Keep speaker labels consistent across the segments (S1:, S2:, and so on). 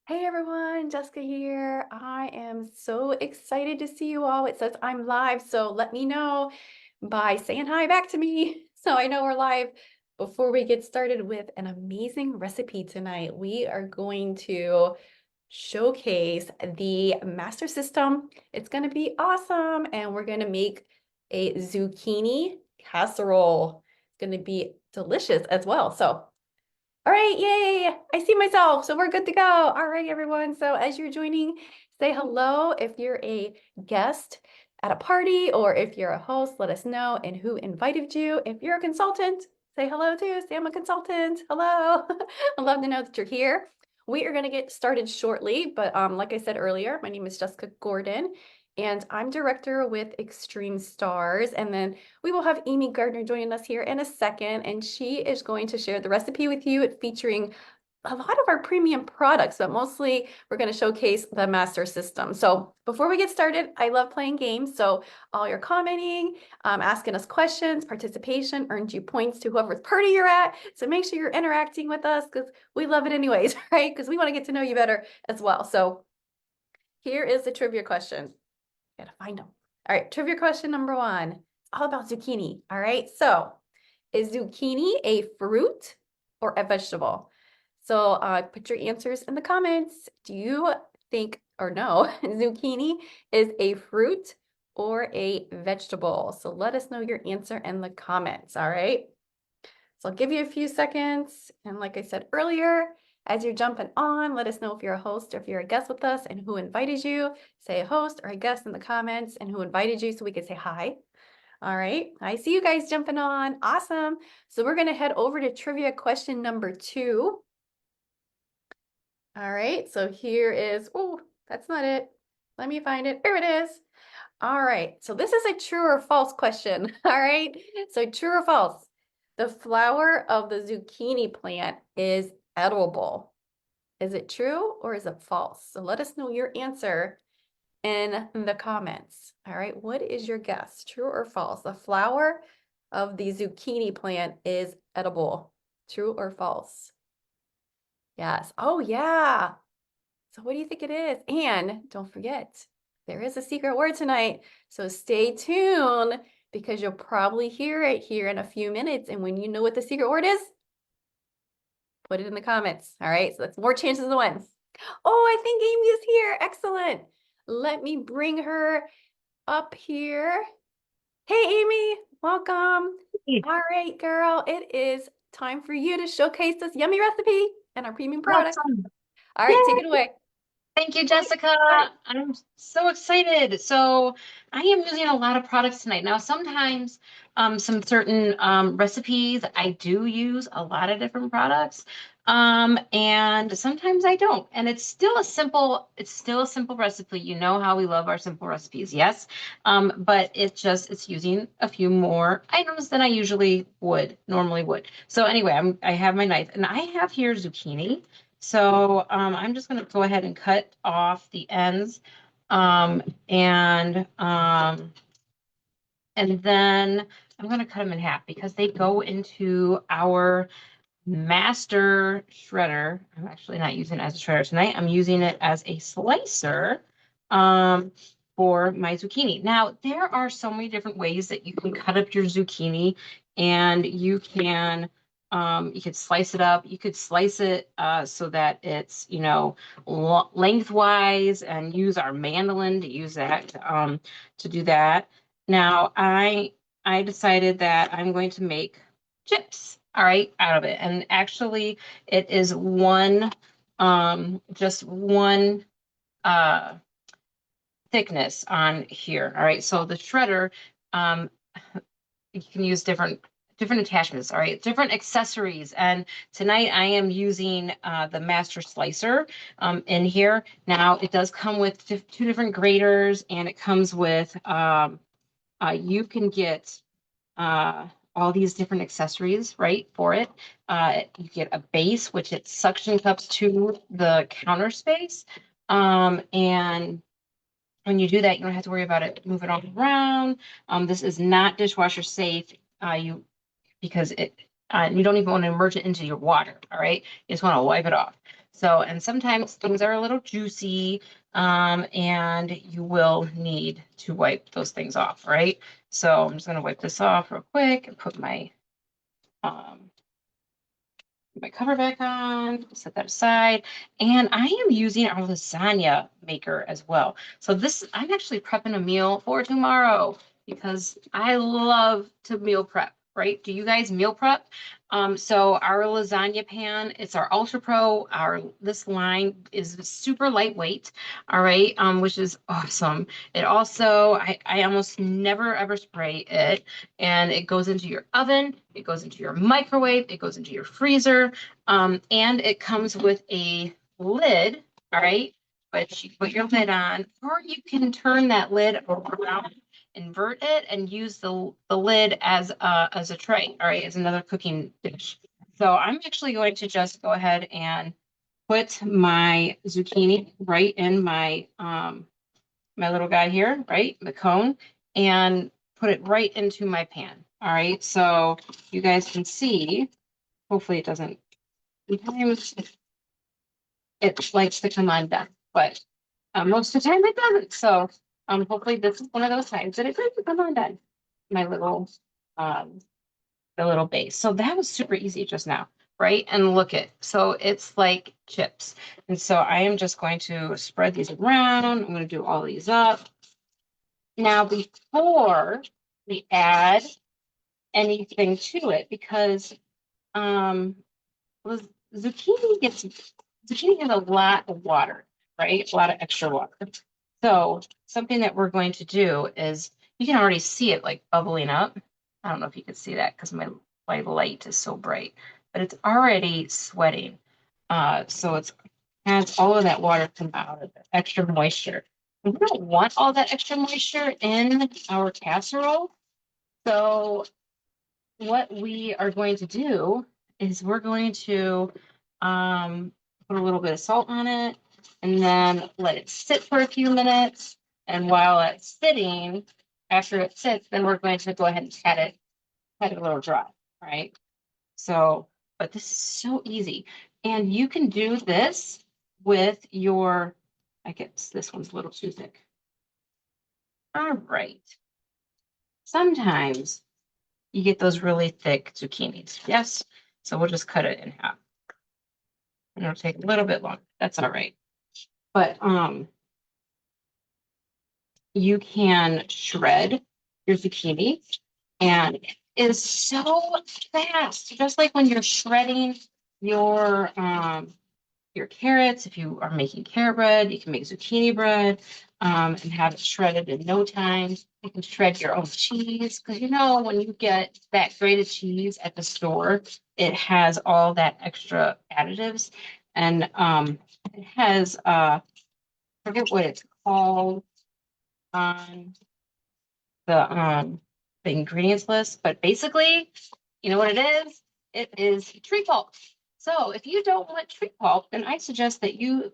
S1: Hey everyone, Jessica here. I am so excited to see you all. It says I'm live, so let me know by saying hi back to me so I know we're live. Before we get started with an amazing recipe tonight, we are going to showcase the master system. It's going to be awesome, and we're going to make a zucchini casserole. It's going to be delicious as well. So all right, yay! I see myself, so we're good to go. All right, everyone. So as you're joining, say hello. If you're a guest at a party or if you're a host, let us know and who invited you. If you're a consultant, say hello too. Say I'm a consultant. Hello. I'd love to know that you're here. We are going to get started shortly, but like I said earlier, my name is Jessica Gordon, and I'm director with Extreme Stars. And then we will have Amy Gardner joining us here in a second, and she is going to share the recipe with you, featuring a lot of our premium products, but mostly we're going to showcase the master system. So before we get started, I love playing games. So all your commenting, asking us questions, participation earns you points to whoever's party you're at. So make sure you're interacting with us because we love it anyways, right? Because we want to get to know you better as well. So here is the trivia question. Gotta find them. All right, trivia question number one. It's all about zucchini. All right, so is zucchini a fruit or a vegetable? So put your answers in the comments. Do you think or no zucchini is a fruit or a vegetable? So let us know your answer in the comments. All right. So I'll give you a few seconds. And like I said earlier, as you're jumping on, let us know if you're a host or if you're a guest with us and who invited you. Say a host or a guest in the comments and who invited you so we could say hi. All right, I see you guys jumping on. Awesome. So we're going to head over to trivia question number 2. All right, so here is, oh, that's not it. Let me find it. There it is. All right, so this is a true or false question. All right, so true or false? The flower of the zucchini plant is edible. Is it true or is it false? So let us know your answer in the comments. All right, what is your guess? True or false? The flower of the zucchini plant is edible. True or false? Yes. Oh, yeah. So what do you think it is? And don't forget, there is a secret word tonight. So stay tuned because you'll probably hear it here in a few minutes. And when you know what the secret word is, put it in the comments. All right, so that's more chances to win. Oh, I think Amy is here. Excellent. Let me bring her up here. Hey, Amy, welcome. All right, girl, it is time for you to showcase this yummy recipe and our premium product.
S2: Awesome.
S1: All
S2: Yay.
S1: right, take it away.
S2: Thank you,
S1: Oh, wait,
S2: Jessica.
S1: sorry.
S2: I'm so excited. So I am using a lot of products tonight. Now, sometimes some certain recipes, I do use a lot of different products. And sometimes I don't. And it's still a simple recipe. You know how we love our simple recipes, yes. But it's using a few more items than I normally would. So anyway, I have my knife and I have here zucchini. So I'm just going to go ahead and cut off the ends, um, and um, and then I'm going to cut them in half because they go into our master shredder. I'm actually not using it as a shredder tonight. I'm using it as a slicer um, for my zucchini. Now, there are so many different ways that you can cut up your zucchini, and you could slice it up. You could slice it so that it's, lengthwise, and use our mandolin to use that to do that. Now, I decided that I'm going to make chips, all right, out of it. And actually, it is just one uh, thickness on here. All right, so the shredder, um, you can use different attachments, all right, different accessories. And tonight I am using the master slicer in here. Now it does come with two different graters, and it comes with you can get all these different accessories, right, for it. You get a base, which it suction cups to the counter space. And when you do that, you don't have to worry about it moving all around. This is not dishwasher safe. Because you don't even want to immerse it into your water. All right, you just want to wipe it off. So, and sometimes things are a little juicy, and you will need to wipe those things off, right? So I'm just gonna wipe this off real quick and put um, my cover back on, set that aside. And I am using our lasagna maker as well. So this, I'm actually prepping a meal for tomorrow because I love to meal prep, right? Do you guys meal prep? So our lasagna pan, it's our Ultra Pro. This line is super lightweight, all right, which is awesome. It also, I almost never ever spray it, and it goes into your oven, it goes into your microwave, it goes into your freezer, and it comes with a lid, all right, but you put your lid on, or you can turn that lid around, invert it, and use the lid as a tray, all right, as another cooking dish. So I'm actually going to just go ahead and put my zucchini right in my little guy here, right, the cone, and put it right into my pan. All right, so you guys can see, hopefully it doesn't, sometimes it likes to come undone, but most of the time it doesn't. So hopefully this is one of those times that it doesn't come undone. My little um, the little base. So that was super easy just now, right? And look it. So it's like chips. And so I am just going to spread these around. I'm going to do all these up. Now, before we add anything to it, because um, was zucchini has a lot of water, right? A lot of extra water. So something that we're going to do is you can already see it like bubbling up. I don't know if you can see that because my light is so bright, but it's already sweating. So it's has all of that water come out of it, extra moisture. We don't want all that extra moisture in our casserole. So what we are going to do is we're going to um, put a little bit of salt on it and then let it sit for a few minutes. And while it's sitting, after it sits, then we're going to go ahead and pat it a little dry, right? So, but this is so easy. And you can do this with your, I guess this one's a little too thick. All right. Sometimes you get those really thick zucchinis. Yes. So we'll just cut it in half. And it'll take a little bit longer. That's all right. But you can shred your zucchini and it is so fast. Just like when you're shredding your carrots, if you are making carrot bread, you can make zucchini bread and have it shredded in no time. You can shred your own cheese because you know when you get that grated cheese at the store, it has all that extra additives, and it has I forget what it's called on the ingredients list, but basically, you know what it is? It is tree pulp. So if you don't want tree pulp, then I suggest that you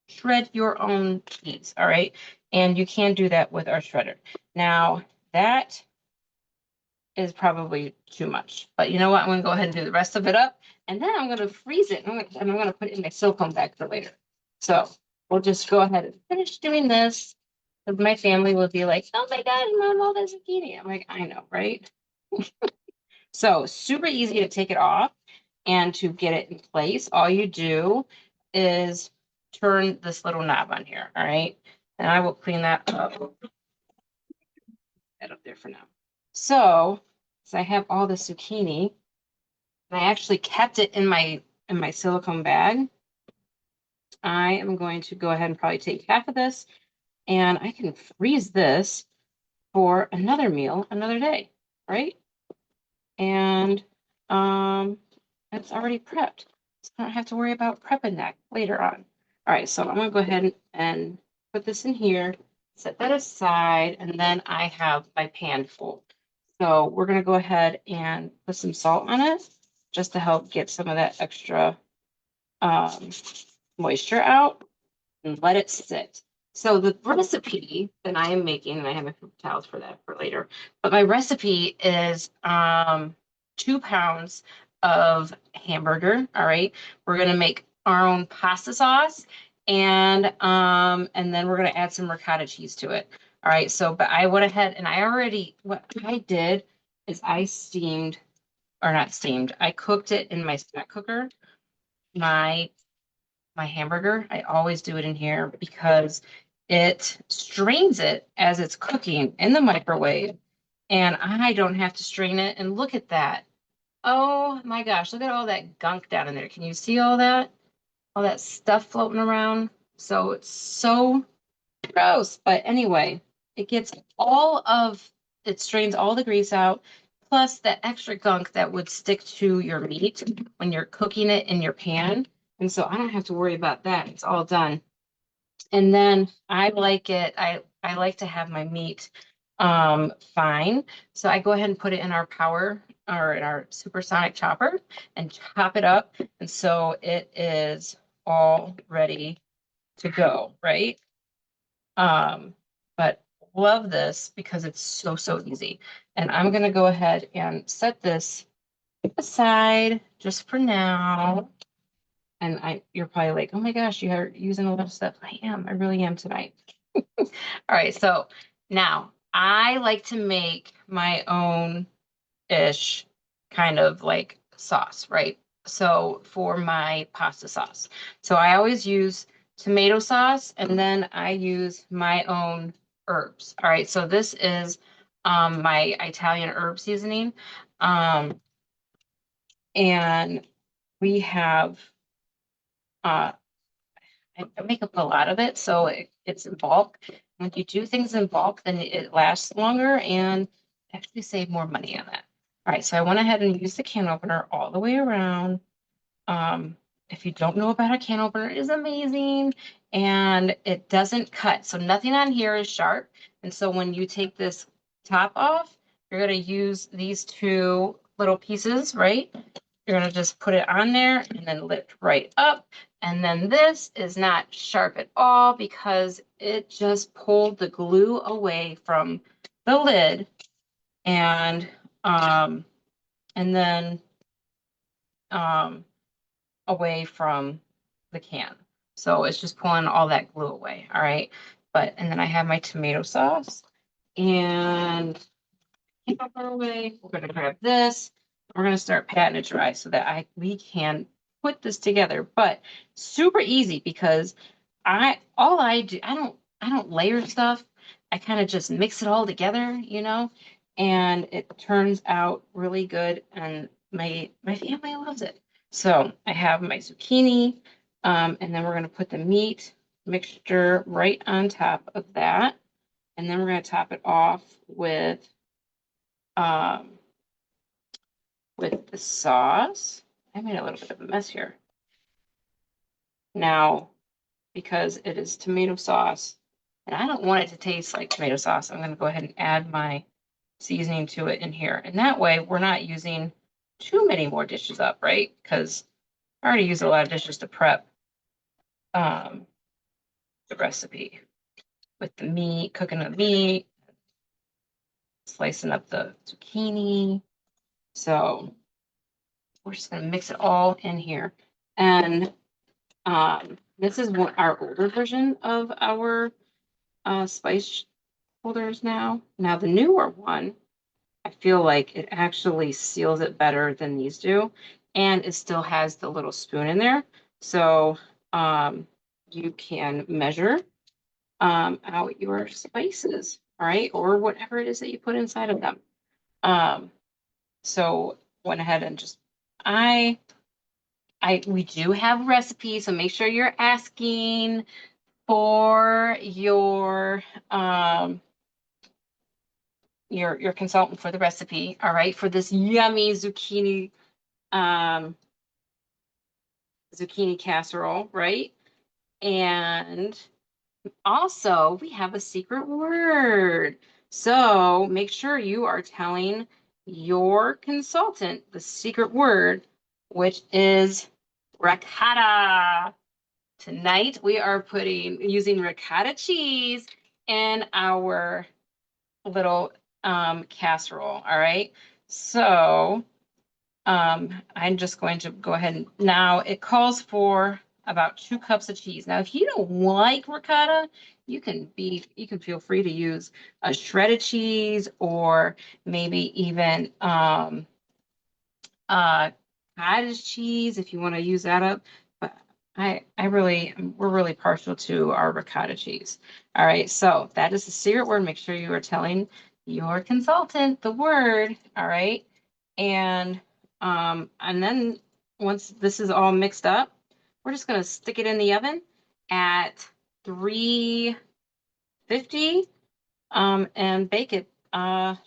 S2: shred your own cheese, all right? And you can do that with our shredder. Now, that is probably too much, but you know what? I'm gonna go ahead and do the rest of it up, and then I'm gonna freeze it, and I'm gonna put it in my silicone bag for later. So we'll just go ahead and finish doing this. Because my family will be like, oh my God, mom, all that zucchini. I'm like, I know, right? So super easy to take it off and to get it in place. All you do is turn this little knob on here, all right? And I will clean that up. That up there for now. So I have all the zucchini, and I actually kept it in my silicone bag. I am going to go ahead and probably take half of this, and I can freeze this for another meal another day, right? And it's already prepped. So I don't have to worry about prepping that later on. All right, so I'm gonna go ahead and put this in here, set that aside, and then I have my pan full. So we're gonna go ahead and put some salt on it just to help get some of that extra um, moisture out and let it sit. So the recipe that I am making, and I have my paper towels for that for later, but my recipe is 2 pounds of hamburger. All right. We're going to make our own pasta sauce, and then we're gonna add some ricotta cheese to it. All right, so but I went ahead and what I did is I steamed, or not steamed, I cooked it in my snack cooker. My my hamburger, I always do it in here because it strains it as it's cooking in the microwave, and I don't have to strain it. And look at that. Oh my gosh, look at all that gunk down in there. Can you see all that? All that stuff floating around. So it's so gross. But anyway, it gets it strains all the grease out, plus that extra gunk that would stick to your meat when you're cooking it in your pan. And so I don't have to worry about that. It's all done. And then I like to have my meat fine. So I go ahead and put it in our power or in our supersonic chopper and chop it up. And so it is all ready to go, right? But love this because it's so, so easy. And I'm gonna go ahead and set this aside just for now. And you're probably like, oh my gosh, you are using a lot of stuff. I really am tonight. All right, so now I like to make my own ish kind of like sauce, right? So for my pasta sauce. So I always use tomato sauce and then I use my own herbs. All right, so this is my Italian herb seasoning. Um, and we have uh I make up a lot of it, so it's in bulk. When you do things in bulk, then it lasts longer and actually save more money on that. All right, so I went ahead and used the can opener all the way around. Um, if you don't know about a can opener, it is amazing and it doesn't cut. So nothing on here is sharp. And so when you take this top off, you're going to use these two little pieces, right? You're going to just put it on there and then lift right up. And then this is not sharp at all because it just pulled the glue away from the lid and um, then away from the can. So it's just pulling all that glue away. All right. And then I have my tomato sauce and keep up our way. We're going to grab this. We're going to start patting it dry so that we can put this together. But super easy because all I do, I don't layer stuff. I kind of just mix it all together, and it turns out really good. And my family loves it. So I have my zucchini, and then we're going to put the meat mixture right on top of that. And then we're going to top it off um, with the sauce. I made a little bit of a mess here. Now, because it is tomato sauce, and I don't want it to taste like tomato sauce, I'm going to go ahead and add my seasoning to it in here. And that way, we're not using too many more dishes up, right? Because I already used a lot of dishes to prep the recipe with the meat, cooking the meat, slicing up the zucchini. So we're just going to mix it all in here. And this is our older version of our spice holders now. Now the newer one, I feel like it actually seals it better than these do. And it still has the little spoon in there. So you can measure out your spices, all right? Or whatever it is that you put inside of them. So went ahead and we do have recipes, so make sure you're asking for your consultant for the recipe, all right, for this yummy um, zucchini casserole, right? And also we have a secret word. So make sure you are telling your consultant the secret word, which is ricotta. Tonight we are using ricotta cheese in our little casserole. All right. So I'm just going to go ahead and now it calls for about 2 cups of cheese. Now, if you don't like ricotta, you can feel free to use a shredded cheese or maybe even uh cottage cheese if you want to use that up. But we're really partial to our ricotta cheese. All right, so that is the secret word. Make sure you are telling your consultant the word. All right. And then once this is all mixed up, we're just gonna stick it in the oven at 350 and bake it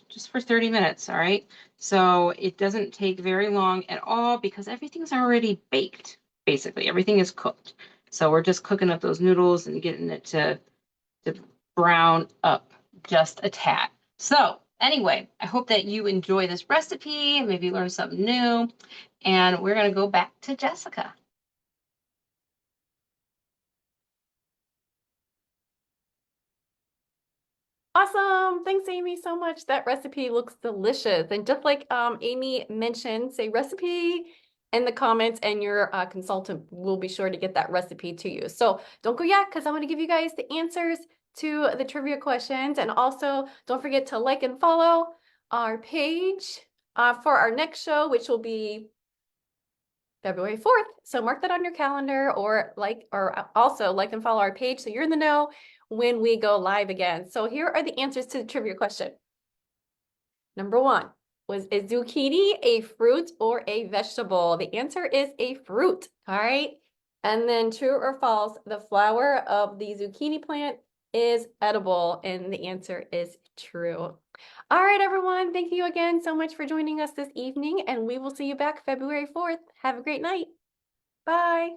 S2: just for 30 minutes. All right. So it doesn't take very long at all because everything's already baked. Basically, everything is cooked. So we're just cooking up those noodles and getting it to brown up just a tad. So anyway, I hope that you enjoy this recipe, maybe learn something new, and we're going to go back to Jessica.
S1: Awesome. Thanks, Amy, so much. That recipe looks delicious. And just like Amy mentioned, say recipe in the comments and your consultant will be sure to get that recipe to you. So don't go yet because I'm going to give you guys the answers to the trivia questions. And also don't forget to like and follow our page for our next show, which will be February 4th. So mark that on your calendar or also like and follow our page so you're in the know when we go live again. So here are the answers to the trivia question. Number 1, is zucchini a fruit or a vegetable? The answer is a fruit, all right? And then true or false, the flower of the zucchini plant is edible, and the answer is true. All right, everyone, thank you again so much for joining us this evening, and we will see you back February 4th. Have a great night. Bye.